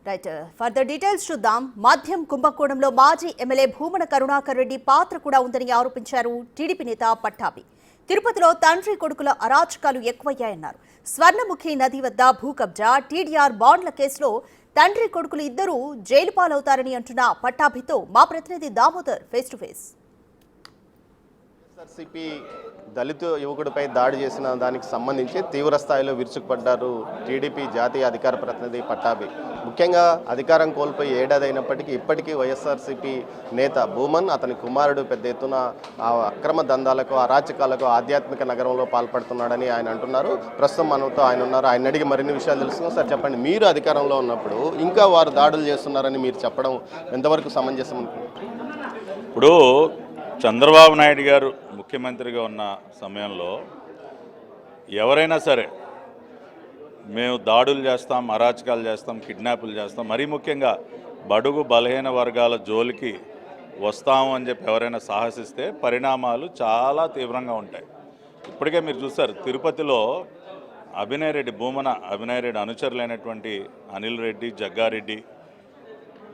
Right further details చూద్దాం. మాధ్యం కుంభకోణంలో మాజీ ఎమ్మెల్యే భూమన కరుణాకర్ రెడ్డి పాత్ర కూడా ఉందని ఆరోపించారు టీడీపీ నేత పట్టాభి. తిరుపతిలో తండ్రి కొడుకుల అరాచకాలు ఎక్కువయ్యాయన్నారు. స్వర్ణముఖి నది వద్ద భూ కబ్జా, టీడీఆర్ బాండ్ల కేసులో తండ్రి కొడుకులు ఇద్దరూ జైలు పాలవుతారని అంటున్న పట్టాభితో మా ప్రతినిధి Damodar face to face. YSRCP దళిత యువకుడిపై దాడి చేసిన దానికి సంబంధించి తీవ్ర స్థాయిలో విరుచుకుపడ్డారు టీడీపీ జాతీయ అధికార ప్రతినిధి పట్టాభి. ముఖ్యంగా అధికారం కోల్పోయి ఏడాది అయినప్పటికీ ఇప్పటికీ వైఎస్ఆర్సీపీ నేత భూమన్, అతని కుమారుడు పెద్ద ఎత్తున ఆ అక్రమ దందాలకు, అరాచకాలకు ఆధ్యాత్మిక నగరంలో పాల్పడుతున్నాడని ఆయన అంటున్నారు. ప్రస్తుతం మనతో ఆయన ఉన్నారు. ఆయన అడిగి మరిన్ని విషయాలు తెలుసుకున్నాం. సార్ చెప్పండి, మీరు అధికారంలో ఉన్నప్పుడు ఇంకా వారు దాడులు చేస్తున్నారని మీరు చెప్పడం ఎంతవరకు సమంజసం అనుకుంటున్నారు? ఇప్పుడు చంద్రబాబు నాయుడు గారు ముఖ్యమంత్రిగా ఉన్న సమయంలో ఎవరైనా సరే మేము దాడులు చేస్తాం, అరాచకాలు చేస్తాం, కిడ్నాపులు చేస్తాం, మరీ ముఖ్యంగా బడుగు బలహీన వర్గాల జోలికి వస్తాము అని చెప్పి ఎవరైనా సాహసిస్తే పరిణామాలు చాలా తీవ్రంగా ఉంటాయి. ఇప్పటికే మీరు చూస్తారు, తిరుపతిలో భూమన అభినయ్ రెడ్డి అనుచరులైనటువంటి అనిల్ రెడ్డి, జగ్గారెడ్డి,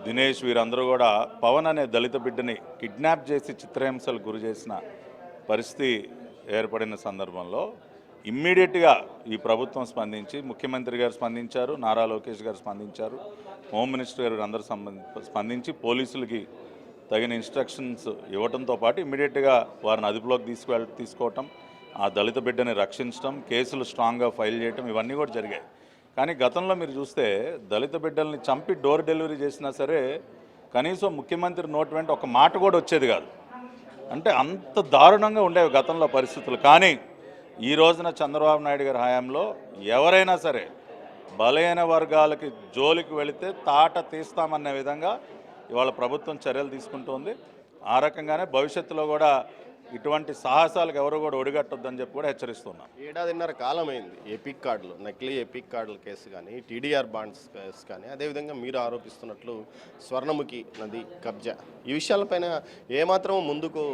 దినేష్ వీరందరూ కూడా పవన్ అనే దళిత బిడ్డని కిడ్నాప్ చేసి చిత్రహింసలు గురి చేసిన పరిస్థితి ఏర్పడిన సందర్భంలో ఇమ్మీడియట్గా ఈ ప్రభుత్వం స్పందించి, ముఖ్యమంత్రి గారు స్పందించారు, నారా లోకేష్ గారు స్పందించారు, హోమ్ మినిస్టర్ గారు అందరూ స్పందించి పోలీసులకి తగిన ఇన్స్ట్రక్షన్స్ ఇవ్వడంతో పాటు ఇమ్మీడియట్గా వారిని అదుపులోకి తీసుకోవటం, ఆ దళిత బిడ్డని రక్షించడం, కేసులు స్ట్రాంగ్గా ఫైల్ చేయటం, ఇవన్నీ కూడా జరిగాయి. కానీ గతంలో మీరు చూస్తే దళిత బిడ్డల్ని చంపి డోర్ డెలివరీ చేసినా సరే కనీసం ముఖ్యమంత్రి నోటి వెంట ఒక మాట కూడా వచ్చేది కాదు. అంటే అంత దారుణంగా ఉండేవి గతంలో పరిస్థితులు. కానీ ఈ రోజున చంద్రబాబు నాయుడు గారి హయాంలో ఎవరైనా సరే బలహీన వర్గాలకి జోలికి వెళితే తాట తీస్తామనే విధంగా ఇవాళ ప్రభుత్వం చర్యలు తీసుకుంటోంది. ఆ రకంగానే భవిష్యత్తులో కూడా ఇటువంటి సాహసాలకు ఎవరు కూడా ఒడిగట్టొద్దని చెప్పి కూడా హెచ్చరిస్తున్నాం. ఏడాదిన్నర కాలమైంది ఎపిక్ కార్డులు, నకిలీ ఎపిక్ కార్డుల కేసు కానీ, టీడీఆర్ బాండ్స్ కేసు కానీ, అదేవిధంగా మీరు ఆరోపిస్తున్నట్లు స్వర్ణముఖి నది కబ్జా, ఈ విషయాలపైన ఏమాత్రం ముందుకు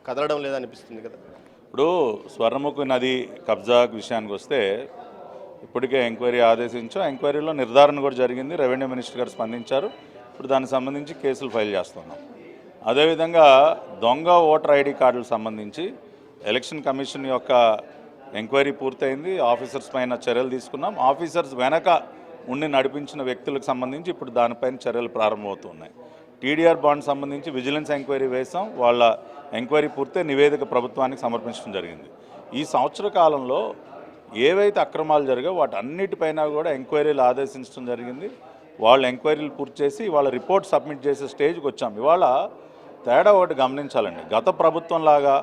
కదలడం లేదనిపిస్తుంది కదా. ఇప్పుడు స్వర్ణముఖి నది కబ్జా విషయానికి వస్తే ఇప్పటికే ఎంక్వైరీ ఆదేశించాం. ఎంక్వైరీలో నిర్ధారణ కూడా జరిగింది. రెవెన్యూ మినిస్టర్ గారు స్పందించారు. ఇప్పుడు దానికి సంబంధించి కేసులు ఫైల్ చేస్తున్నాం. అదేవిధంగా దొంగ ఓటర్ ఐడి కార్డులకు సంబంధించి ఎలక్షన్ కమిషన్ యొక్క ఎంక్వైరీ పూర్తయింది. ఆఫీసర్స్ పైన చర్యలు తీసుకున్నాం. ఆఫీసర్స్ వెనక ఉండి నడిపించిన వ్యక్తులకు సంబంధించి ఇప్పుడు దానిపైన చర్యలు ప్రారంభమవుతున్నాయి. టీడీఆర్ బాండ్ సంబంధించి విజిలెన్స్ ఎంక్వైరీ వేసాం. వాళ్ళ ఎంక్వైరీ పూర్తయి నివేదిక ప్రభుత్వానికి సమర్పించడం జరిగింది. ఈ సంవత్సర కాలంలో ఏవైతే అక్రమాలు జరిగాయో వాటి అన్నిటిపైన కూడా ఎంక్వైరీలు ఆదేశించడం జరిగింది. వాళ్ళు ఎంక్వైరీలు పూర్తి చేసి వాళ్ళ రిపోర్ట్ సబ్మిట్ చేసే స్టేజ్కి వచ్చాం. ఇవాళ తేడా ఒకటి గమనించాలండి. గత ప్రభుత్వంలాగా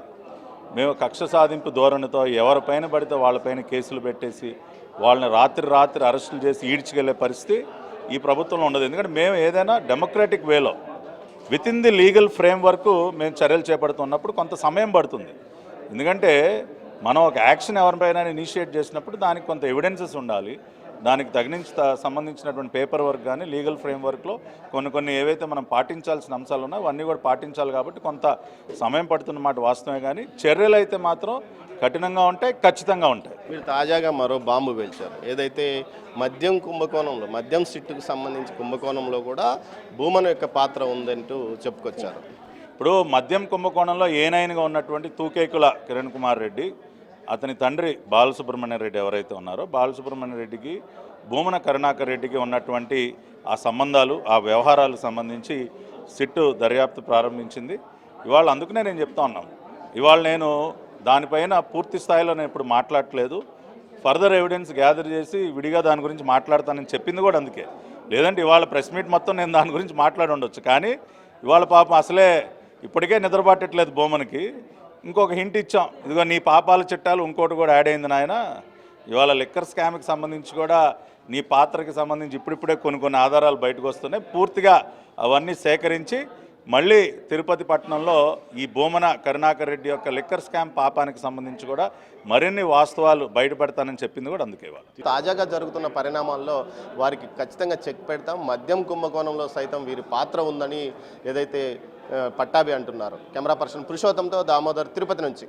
మేము కక్ష సాధింపు ధోరణితో ఎవరిపైన పడితే వాళ్ళపైన కేసులు పెట్టేసి వాళ్ళని రాత్రి అరెస్టులు చేసి ఈడ్చుకెళ్లే పరిస్థితి ఈ ప్రభుత్వంలో ఉండదు. ఎందుకంటే మేము ఏదైనా డెమోక్రాటిక్ వేలో with in the legal frame work మేము చర్యలు చేపడుతున్నప్పుడు కొంత సమయం పడుతుంది. ఎందుకంటే మనం ఒక యాక్షన్ ఎవరిపైన ఇనిషియేట్ చేసినప్పుడు దానికి కొంత ఎవిడెన్సెస్ ఉండాలి. దానికి సంబంధించినటువంటి పేపర్ వర్క్ కానీ లీగల్ ఫ్రేమ్ వర్క్లో కొన్ని ఏవైతే మనం పాటించాల్సిన అంశాలు ఉన్నాయో అవన్నీ కూడా పాటించాలి. కాబట్టి కొంత సమయం పడుతున్నమాట వాస్తవమే. కానీ చర్యలు అయితే మాత్రం కఠినంగా ఉంటాయి, ఖచ్చితంగా ఉంటాయి. మీరు తాజాగా మరో బాంబు పేల్చారు. ఏదైతే మద్యం కుంభకోణంలో, మద్యం సిట్టుకు సంబంధించి కుంభకోణంలో కూడా భూమన యొక్క పాత్ర ఉందంటూ చెప్పుకొచ్చారు. ఇప్పుడు మద్యం కుంభకోణంలో ఏనైనగా ఉన్నటువంటి తూకేకుల కిరణ్ కుమార్ రెడ్డి, అతని తండ్రి బాలసుబ్రహ్మణ్య రెడ్డి ఎవరైతే ఉన్నారో బాలసుబ్రహ్మణ్య రెడ్డికి భూమన కరుణాకర్ రెడ్డికి ఉన్నటువంటి ఆ సంబంధాలు, ఆ వ్యవహారాలకు సంబంధించి సిట్టు దర్యాప్తు ప్రారంభించింది. ఇవాళ అందుకనే నేను చెప్తా ఉన్నాను, ఇవాళ నేను దానిపైన పూర్తి స్థాయిలో నేను ఇప్పుడు మాట్లాడట్లేదు. ఫర్దర్ ఎవిడెన్స్ గ్యాదర్ చేసి విడిగా దాని గురించి మాట్లాడతానని చెప్పింది కూడా అందుకే. లేదంటే ఇవాళ ప్రెస్ మీట్ మొత్తం నేను దాని గురించి మాట్లాడి ఉండొచ్చు. కానీ ఇవాళ పాపం అసలే ఇప్పటికే నిద్రపట్టట్లేదు భూమనకి. ఇంకొక హింట్ ఇచ్చాం, ఇదిగో నీ పాపాల చిట్టాలు ఇంకోటి కూడా యాడ్ అయింది నాయన. ఇవాళ లిక్కర్ స్కామ్కి సంబంధించి కూడా నీ పాత్రకి సంబంధించి ఇప్పుడిప్పుడే కొన్ని ఆధారాలు బయటకు వస్తున్నాయి. పూర్తిగా అవన్నీ సేకరించి మళ్ళీ తిరుపతి పట్టణంలో ఈ భూమన కరుణాకర్ రెడ్డి యొక్క లిక్కర్ స్కామ్ పాపానికి సంబంధించి కూడా మరిన్ని వాస్తవాలు బయటపడతానని చెప్పింది కూడా అందుకే. తాజాగా జరుగుతున్న పరిణామాల్లో వారికి ఖచ్చితంగా చెక్ పెడతాం, మద్యం కుంభకోణంలో సైతం వీరి పాత్ర ఉందని ఏదైతే పట్టాభి అంటున్నారు. కెమెరా పర్సన్ పురుషోత్తంతో దామోదర్, తిరుపతి నుంచి.